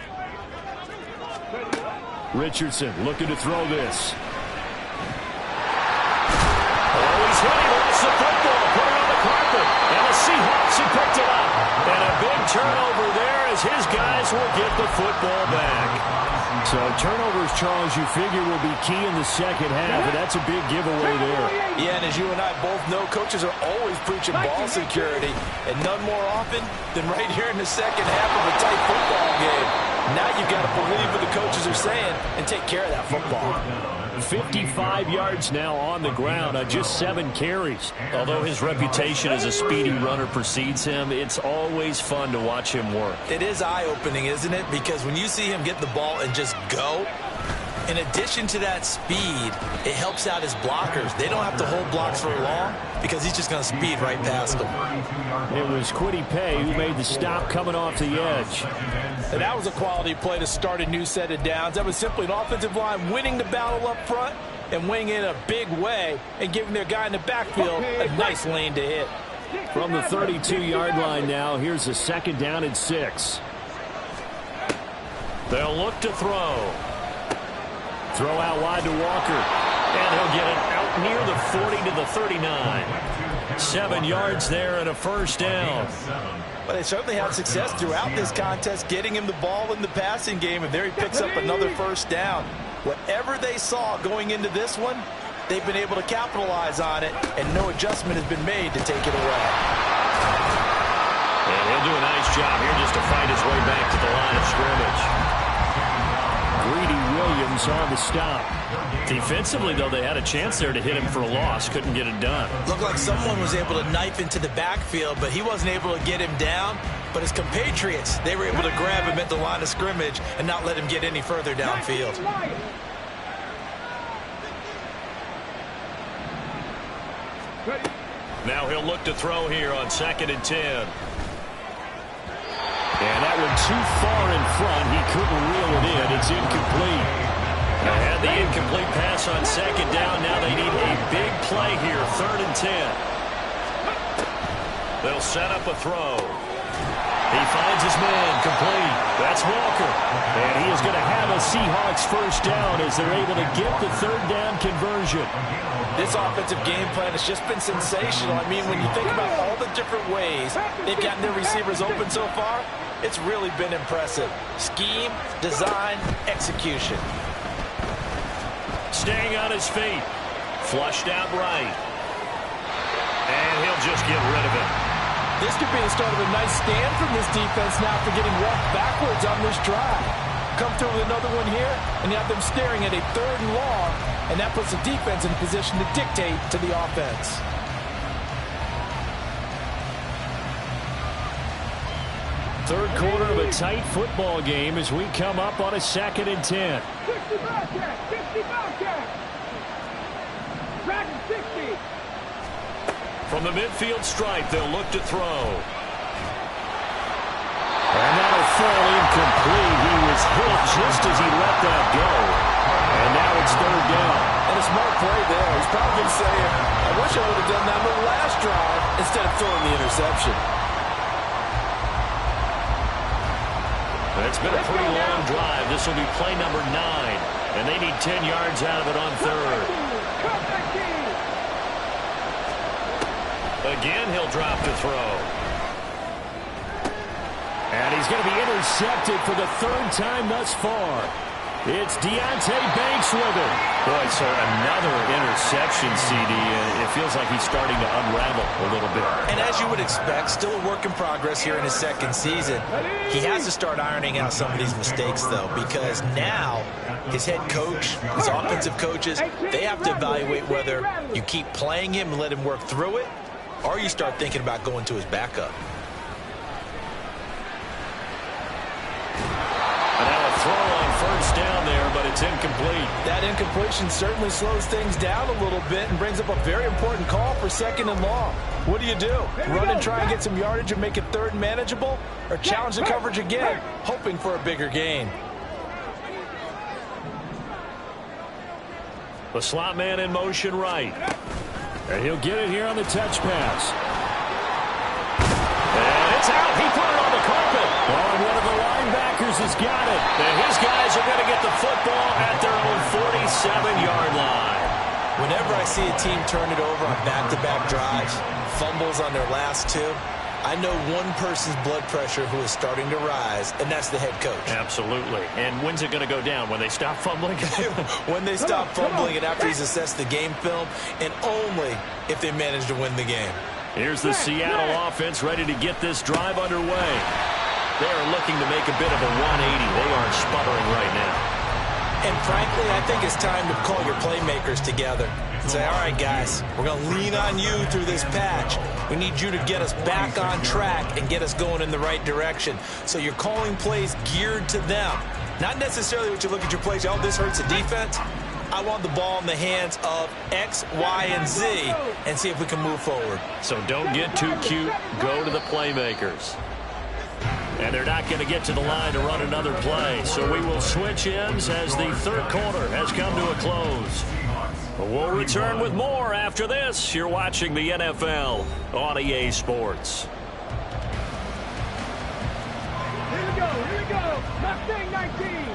Richardson looking to throw this. Oh, he's hit. He lost the football. Put it on the carpet. And the Seahawks have picked it up. And a big turnover there as his guys will get the football back. So turnovers, Charles, you figure will be key in the second half, and that's a big giveaway there. Yeah, and as you and I both know, coaches are always preaching ball security, and none more often than right here in the second half of a tight football game. Now you've got to believe what the coaches are saying and take care of that football. 55 yards now on the ground on just 7 carries. Although his reputation as a speedy runner precedes him, it's always fun to watch him work. It is eye-opening, isn't it? Because when you see him get the ball and just go, in addition to that speed, it helps out his blockers. They don't have to hold blocks for long because he's just going to speed right past them. It was Kwity Paye who made the stop coming off the edge. And that was a quality play to start a new set of downs. That was simply an offensive line winning the battle up front and winning in a big way and giving their guy in the backfield a nice lane to hit. From the 32-yard line now, here's a 2nd down and 6. They'll look to throw. Throw out wide to Walker. And he'll get it out near the 40 to the 39. 7 yards there and a first down. But they certainly had success throughout this contest getting him the ball in the passing game, and there he picks up another first down. Whatever they saw going into this one, they've been able to capitalize on it, and no adjustment has been made to take it away. And he'll do a nice job here just to fight his way back to the line of scrimmage. Greedy Williams on the stop. Defensively, though, they had a chance there to hit him for a loss. Couldn't get it done. Looked like someone was able to knife into the backfield, but he wasn't able to get him down. But his compatriots, they were able to grab him at the line of scrimmage and not let him get any further downfield. Now he'll look to throw here on 2nd and 10. And that one too far in front. He couldn't reel it in. It's incomplete. They had the incomplete pass on 2nd down. Now they need a big play here, 3rd and 10. They'll set up a throw. He finds his man, complete. That's Walker. And he is going to have a Seahawks first down as they're able to get the 3rd down conversion. This offensive game plan has just been sensational. I mean, when you think about all the different ways they've gotten their receivers open so far, it's really been impressive. Scheme, design, execution. Staying on his feet. Flushed out right. And he'll just get rid of it. This could be the start of a nice stand from this defense now for getting walked backwards on this drive. Come through with another one here, and you have them staring at a 3rd and long, and that puts the defense in position to dictate to the offense. Third quarter of a tight football game as we come up on a 2nd and 10. 60 Bobcat, 60 Bobcat. Dragon 60. From the midfield stripe, they'll look to throw. And that'll fall incomplete. He was hit just as he let that go. And now it's 3rd down. And a smart play there. He's probably saying, I wish I would have done that on the last drive instead of throwing the interception. It's been a pretty long drive. This will be play number 9. And they need 10 yards out of it on 3rd. Again, he'll drop to throw. And he's going to be intercepted for the 3rd time thus far. It's Deonte Banks with it. Boy, so another interception, CD. It feels like he's starting to unravel a little bit. And as you would expect, still a work in progress here in his 2nd season. He has to start ironing out some of these mistakes, though, because now his head coach, his offensive coaches, they have to evaluate whether you keep playing him and let him work through it, or you start thinking about going to his backup. Throw on first down there, but it's incomplete. That incompletion certainly slows things down a little bit and brings up a very important call for 2nd and long. What do? Run and try and get some yardage and make it 3rd and manageable, or challenge the coverage again, hoping for a bigger gain? The slot man in motion right. And he'll get it here on the touch pass. And it's out. He put it on the carpet. Oh, and one of the linebackers has got it. And his guys are going to get the football at their own 47-yard line. Whenever I see a team turn it over on back-to-back drives, fumbles on their last two. I know one person's blood pressure who is starting to rise, and that's the head coach. Absolutely. And when's it going to go down? When they stop fumbling? When they stop fumbling and after he's assessed the game film, and only if they manage to win the game. Here's the Seattle offense ready to get this drive underway. They are looking to make a bit of a 180. They are sputtering right now. And frankly, I think it's time to call your playmakers together and say, all right, guys, we're going to lean on you through this patch. We need you to get us back on track and get us going in the right direction. So you're calling plays geared to them. Not necessarily what you look at your plays, oh, this hurts the defense. I want the ball in the hands of X, Y, and Z and see if we can move forward. So don't get too cute. Go to the playmakers. And they're not going to get to the line to run another play. So we will switch ends as the third quarter has come to a close. We'll return with more after this. You're watching the NFL on EA Sports. Here we go. Mustang 19.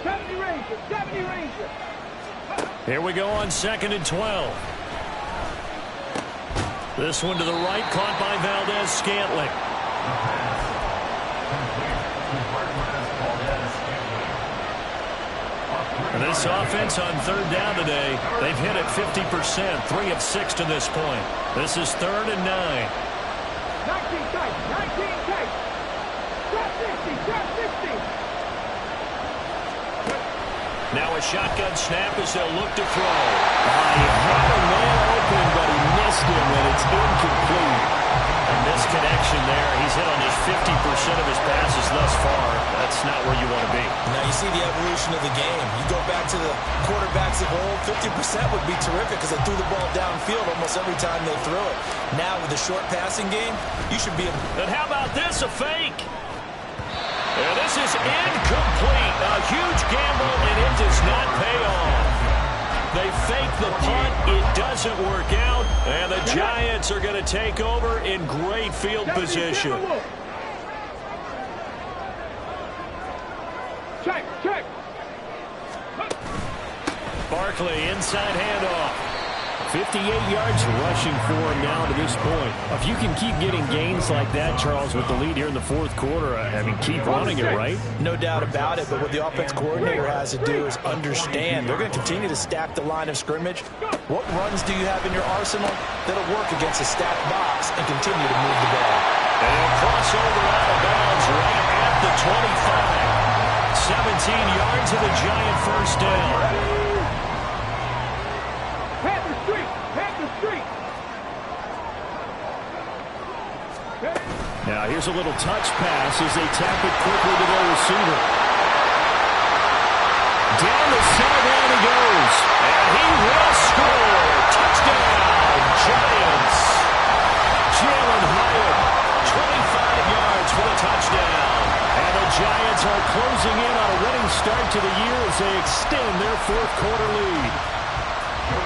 Seventy Ranger. Here we go on 2nd and 12. This one to the right, caught by Valdez-Scantling. And this offense on 3rd down today, they've hit it 50%, 3 of 6 to this point. This is 3rd and 9. 19 tight. Drop 60. Now a shotgun snap as they'll look to throw. He had a man open, but he missed him, and it's incomplete. A misconnection there. He's hit on just 50% of his passes thus far. That's not where you want to be. Now you see the evolution of the game. You go back to the quarterbacks of old, 50% would be terrific because they threw the ball downfield almost every time they threw it. Now with the short passing game, you should be able. And how about this, a fake? And this is incomplete. A huge gamble, and it does not pay off. They fake the punt. It doesn't work out, and the Giants are going to take over in great field position. Check. Barkley, inside handoff. 58 yards rushing for him now to this point. If you can keep getting gains like that, Charles, with the lead here in the 4th quarter, I mean, keep running it, right? No doubt about it, but what the offense coordinator has to do is understand they're going to continue to stack the line of scrimmage. What runs do you have in your arsenal that'll work against a stacked box and continue to move the ball? And a crossover out of bounds right at the 25. 17 yards of the Giant first down. Now here's a little touch pass as they tap it quickly to their receiver. Down the sideline he goes, and he will score. Touchdown, Giants. Jalen Hyatt, 25 yards for the touchdown. And the Giants are closing in on a winning start to the year as they extend their 4th quarter lead.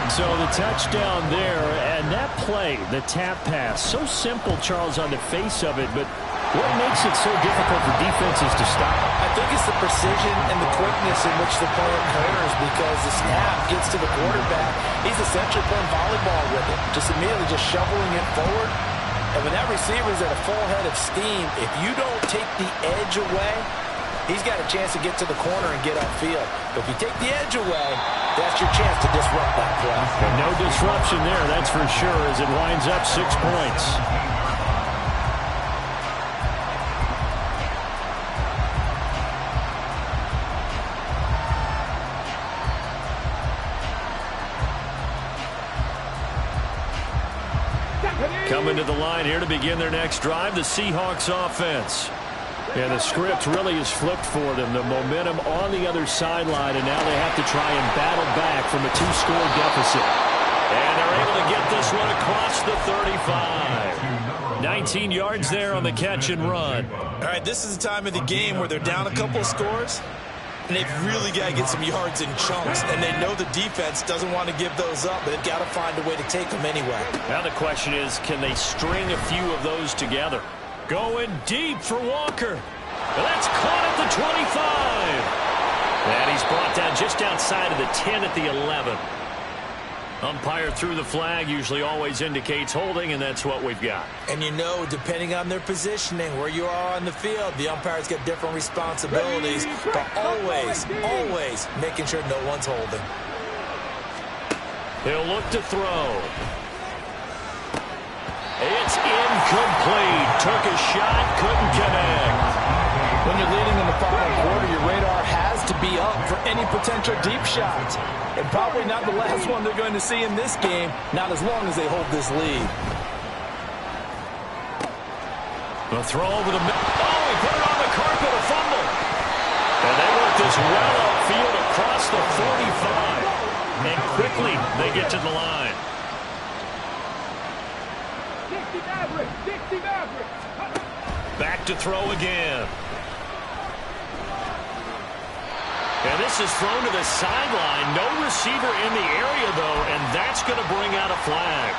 So the touchdown there, and that play, the tap pass, so simple, Charles, on the face of it, but what makes it so difficult for defenses to stop? I think it's the precision and the quickness in which the play occurs because the snap gets to the quarterback. He's essentially playing volleyball with it, just immediately just shoveling it forward. And when that receiver's at a full head of steam, if you don't take the edge away, he's got a chance to get to the corner and get upfield. But if you take the edge away, that's your chance to disrupt that play. And no disruption there, that's for sure, as it winds up 6 points. Coming to the line here to begin their next drive, the Seahawks offense. And the script really is flipped for them. The momentum on the other sideline, and now they have to try and battle back from a 2-score deficit. And they're able to get this one across the 35. 19 yards there on the catch and run. All right, this is the time of the game where they're down a couple of scores, and they've really got to get some yards in chunks, and they know the defense doesn't want to give those up, but they've got to find a way to take them anyway. Now the question is, can they string a few of those together? Going deep for Walker. That's caught at the 25. And he's brought down just outside of the 10 at the 11. Umpire threw the flag, usually always indicates holding, and that's what we've got. And you know, depending on their positioning, where you are on the field, the umpires get different responsibilities, but always making sure no one's holding. He'll look to throw. It's incomplete. Took a shot, couldn't connect. When you're leading in the final quarter, your radar has to be up for any potential deep shots. And probably not the last one they're going to see in this game, not as long as they hold this lead. The throw over the middle. Oh, he put it on the carpet, a fumble. And they work this well upfield across the 45. And quickly, they get to the line. 60 Maverick. Back to throw again. And this is thrown to the sideline. No receiver in the area, though, and that's going to bring out a flag.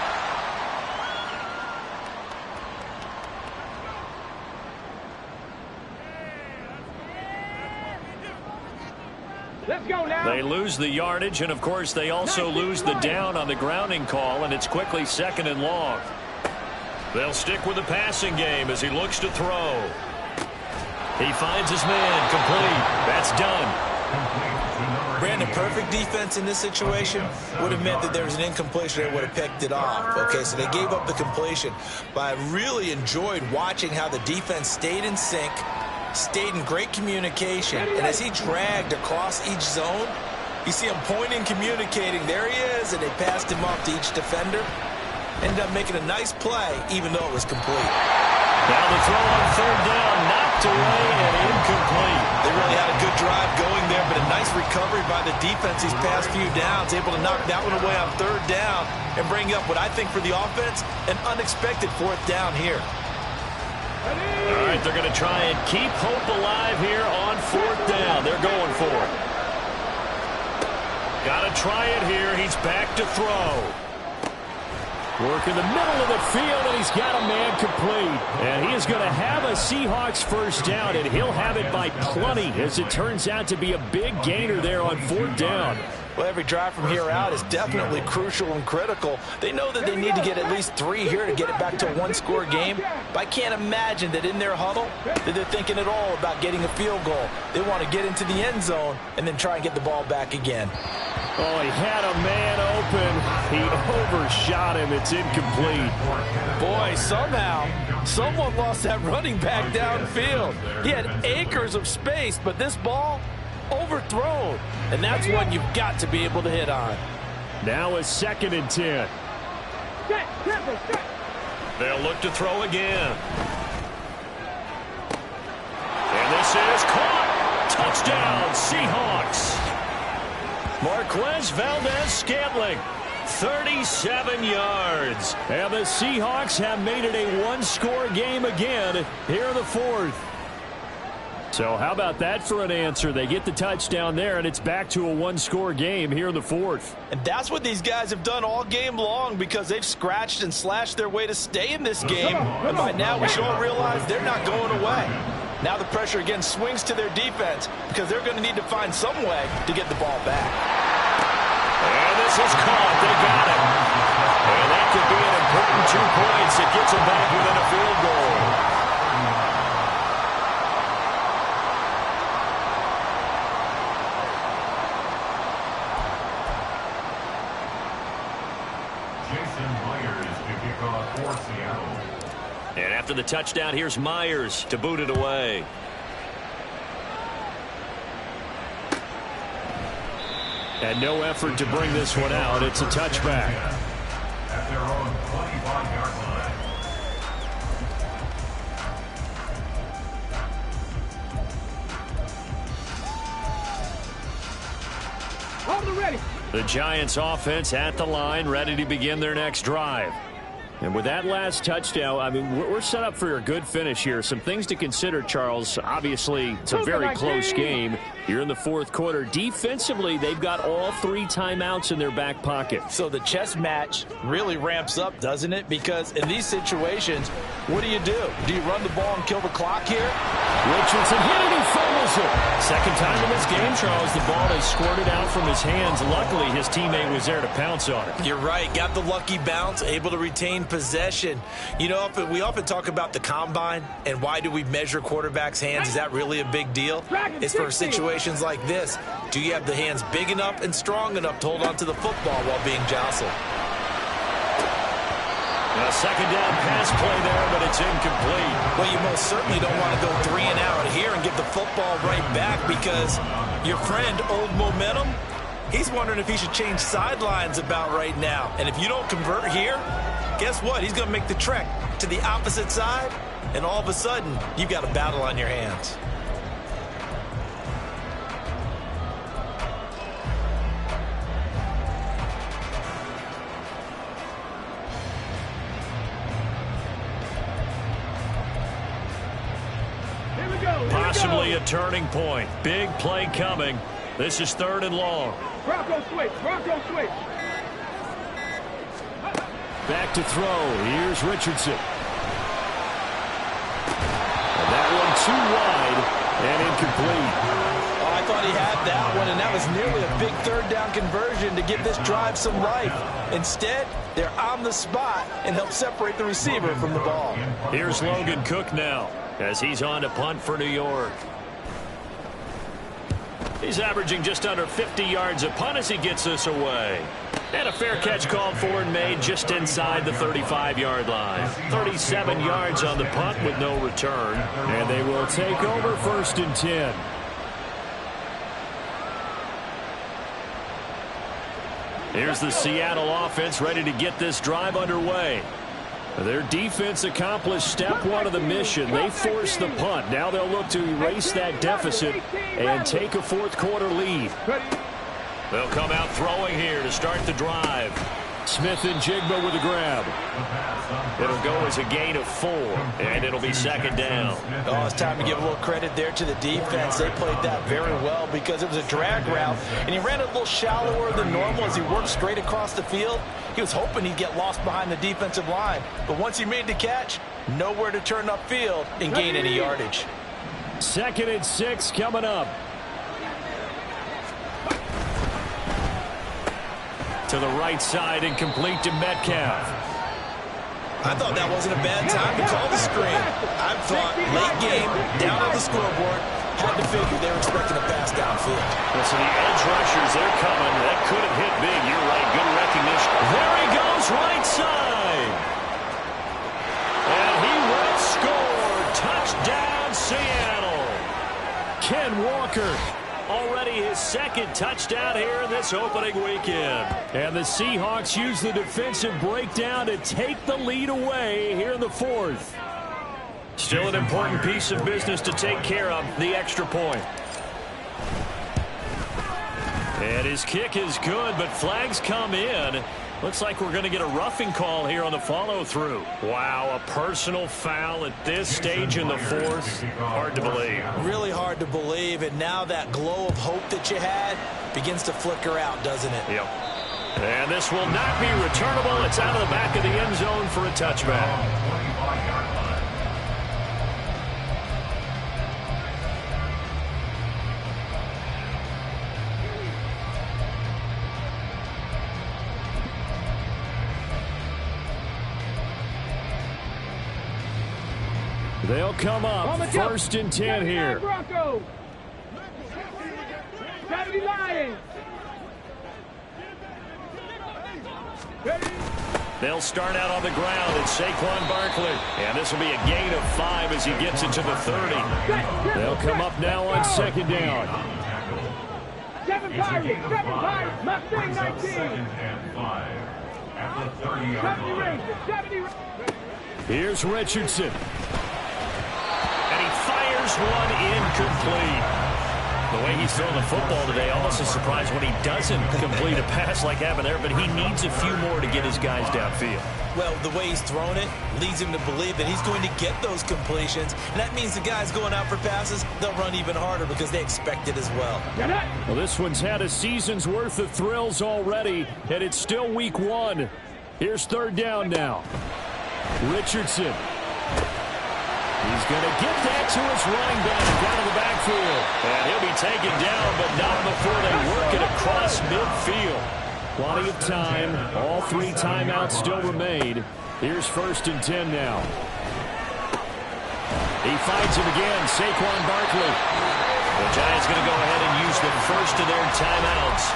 Let's go now. They lose the yardage, and, of course, they also lose the down on the grounding call, and it's quickly 2nd and long. They'll stick with the passing game as he looks to throw. He finds his man, complete. That's done. Brandon, perfect defense in this situation would have meant that there was an incompletion. They would have picked it off. Okay, so they gave up the completion. But I really enjoyed watching how the defense stayed in sync, stayed in great communication. And as he dragged across each zone, you see him pointing, communicating. There he is, and they passed him off to each defender. Ended up making a nice play, even though it was complete. Now the throw on 3rd down, knocked away and incomplete. They really had a good drive going there, but a nice recovery by the defense these past few downs, able to knock that one away on 3rd down and bring up what I think for the offense, an unexpected 4th down here. All right, they're going to try and keep hope alive here on 4th down. They're going for it. Got to try it here. He's back to throw. Work in the middle of the field, and he's got a man complete. And he is going to have a Seahawks 1st down, and he'll have it by plenty, as it turns out to be a big gainer there on 4th down. Well, every drive from here out is definitely crucial and critical. They know that they need to get at least 3 here to get it back to a 1-score game. But I can't imagine that in their huddle that they're thinking at all about getting a field goal. They want to get into the end zone and then try and get the ball back again. Oh, he had a man open. He overshot him. It's incomplete. Boy, somehow, someone lost that running back downfield. He had acres of space, but this ball overthrown. And that's one you've got to be able to hit on. Now a 2nd and 10. They'll look to throw again. And this is caught. Touchdown, Seahawks. Marquez Valdez-Scantling, 37 yards. And the Seahawks have made it a 1-score game again here in the 4th. So how about that for an answer? They get the touchdown there, and it's back to a 1-score game here in the 4th. And that's what these guys have done all game long, because they've scratched and slashed their way to stay in this game. And by now, we should all realize they're not going away. Now the pressure again swings to their defense, because they're going to need to find some way to get the ball back. And this is caught. They got it. And that could be an important 2 points. It gets them back within a field goal. And after the touchdown, here's Myers to boot it away. And no effort to bring this one out. It's a touchback. At their own 25-yard line. Hold it ready. The Giants offense at the line, ready to begin their next drive. And with that last touchdown, I mean, we're set up for a good finish here. Some things to consider, Charles. Obviously, it's a very close game. You're in the fourth quarter. Defensively, they've got all 3 timeouts in their back pocket. So the chess match really ramps up, doesn't it? Because in these situations, what do? Do you run the ball and kill the clock here? Richardson hit it, he fumbles it. Second time in this game, Charles, the ball has squirted out from his hands. Luckily, his teammate was there to pounce on it. You're right. Got the lucky bounce, able to retain possession. You know, we often talk about the combine and why do we measure quarterbacks' hands. Is that really a big deal? It's for situations like this. Do you have the hands big enough and strong enough to hold on to the football while being jostled? A second down pass play there, but it's incomplete. Well, you most certainly don't want to go 3 and out here and get the football right back because your friend, Old Momentum, he's wondering if he should change sidelines about right now. And if you don't convert here, guess what? He's going to make the trek to the opposite side, and all of a sudden, you've got a battle on your hands. Possibly a turning point. Big play coming. This is 3rd and long. Bronco switch. Bronco switch. Back to throw. Here's Richardson. And that one too wide and incomplete. Oh, I thought he had that one, and that was nearly a big 3rd down conversion to give this drive some life. Instead, they're on the spot and help separate the receiver from the ball. Here's Logan Cook now as he's on to punt for New York. He's averaging just under 50 yards a punt as he gets this away. And a fair catch called for and made just inside the 35-yard line. 37 yards on the punt with no return. And they will take over 1st and 10. Here's the Seattle offense ready to get this drive underway. Their defense accomplished step 1 of the mission. They forced the punt. Now they'll look to erase that deficit and take a 4th quarter lead. They'll come out throwing here to start the drive. Smith and Jigba with a grab. It'll go as a gain of 4, and it'll be 2nd down. Oh, it's time to give a little credit there to the defense. They played that very well because it was a drag route, and he ran it a little shallower than normal as he worked straight across the field. He was hoping he'd get lost behind the defensive line, but once he made the catch, nowhere to turn upfield and gain any yardage. 2nd and 6 coming up. To the right side and complete to Metcalf. I thought that wasn't a bad time to call the screen. I thought late game, down on the scoreboard, had to figure they were expecting a pass downfield. Well, so the edge rushers, they're coming. That could have hit big. You're right. Good recognition. There he goes, right side. And he will score. Touchdown, Seattle. Ken Walker. Already his 2nd touchdown here in this opening weekend. And the Seahawks use the defensive breakdown to take the lead away here in the 4th. Still an important piece of business to take care of, the extra point. And his kick is good, but flags come in. Looks like we're going to get a roughing call here on the follow-through. Wow, a personal foul at this stage in the 4th. Hard to believe. Really hard to believe, and now that glow of hope that you had begins to flicker out, doesn't it? Yep. And this will not be returnable. It's out of the back of the end zone for a touchback. They'll come up 1st and 10 here. Bronco. 70 Lions. They'll start out on the ground at Saquon Barkley. And this will be a gain of 5 as he gets it to the 30. They'll come up now on 2nd down. 7 Pirates. Mustang 19. 70 Rangers. Here's Richardson. And he fires one incomplete. The way he's throwing the football today, almost a surprise when he doesn't complete a pass like happened there, but he needs a few more to get his guys downfield. Well, the way he's thrown it leads him to believe that he's going to get those completions. And that means the guys going out for passes, they'll run even harder because they expect it as well. Well, this one's had a season's worth of thrills already, and it's still week 1. Here's third down now. Richardson. He's going to get that to his running back down in the backfield. And he'll be taken down, but not before they work it across midfield. Plenty of time. All 3 timeouts still remain. Here's 1st and 10 now. He finds him again, Saquon Barkley. The Giants going to go ahead and use the first of their timeouts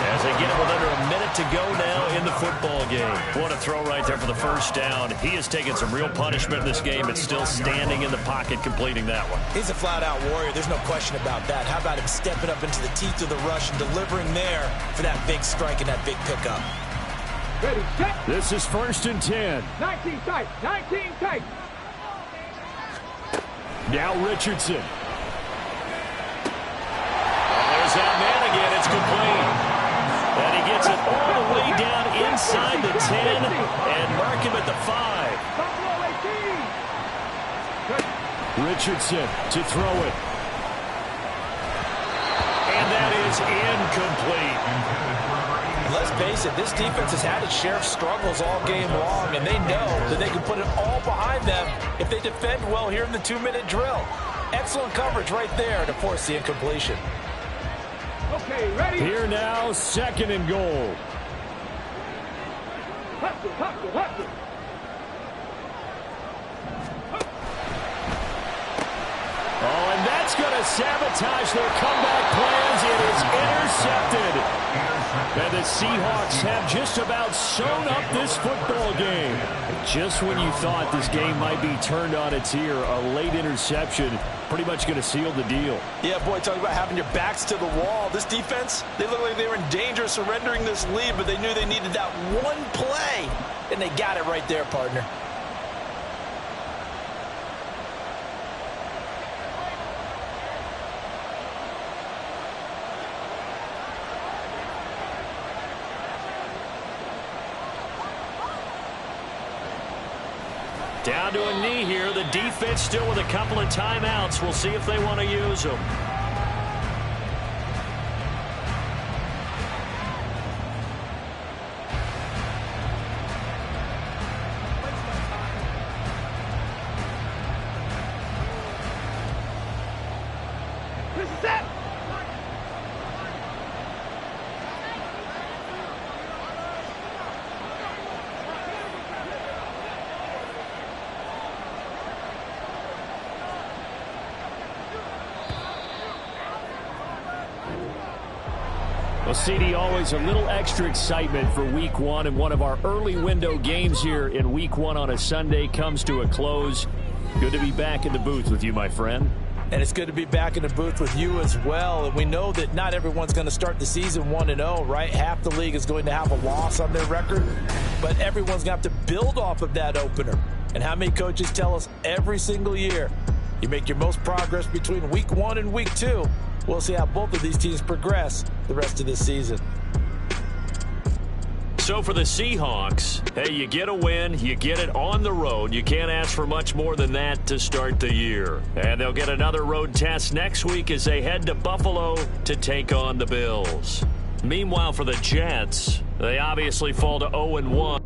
as they get it with under a minute to go now in the football game. What a throw right there for the first down. He has taken some real punishment in this game, but still standing in the pocket completing that one. He's a flat-out warrior. There's no question about that. How about him stepping up into the teeth of the rush and delivering there for that big strike and that big pickup? Ready, set. This is 1st and 10. 19 tight, 19 tight. Now Richardson. There's that man again. It's complete. And he gets it all the way down inside the 10 and mark him at the 5. Richardson to throw it. And that is incomplete. Let's face it, this defense has had its share of struggles all game long, and they know that they can put it all behind them if they defend well here in the 2-minute drill. Excellent coverage right there to force the incompletion. Okay, ready? Here now, 2nd and goal. Hustle, hustle, hustle. Oh, and that's going to sabotage their comeback plans. It is intercepted. And the Seahawks have just about sewn up this football game. Just when you thought this game might be turned on its ear, a late interception pretty much going to seal the deal. Yeah, boy, talking about having your backs to the wall. This defense, they look like they were in danger of surrendering this lead, but they knew they needed that one play, and they got it right there, partner. Down to a knee here. The defense still with a couple of timeouts. We'll see if they want to use them. This is it. Well, CD, always a little extra excitement for week 1, and one of our early window games here in week 1 on a Sunday comes to a close. Good to be back in the booth with you, my friend. And it's good to be back in the booth with you as well. And we know that not everyone's going to start the season 1-0, right? Half the league is going to have a loss on their record, but everyone's going to have to build off of that opener. And how many coaches tell us every single year, you make your most progress between week 1 and week 2. We'll see how both of these teams progress the rest of this season. So for the Seahawks, hey, you get a win, you get it on the road. You can't ask for much more than that to start the year. And they'll get another road test next week as they head to Buffalo to take on the Bills. Meanwhile, for the Jets, they obviously fall to 0-1.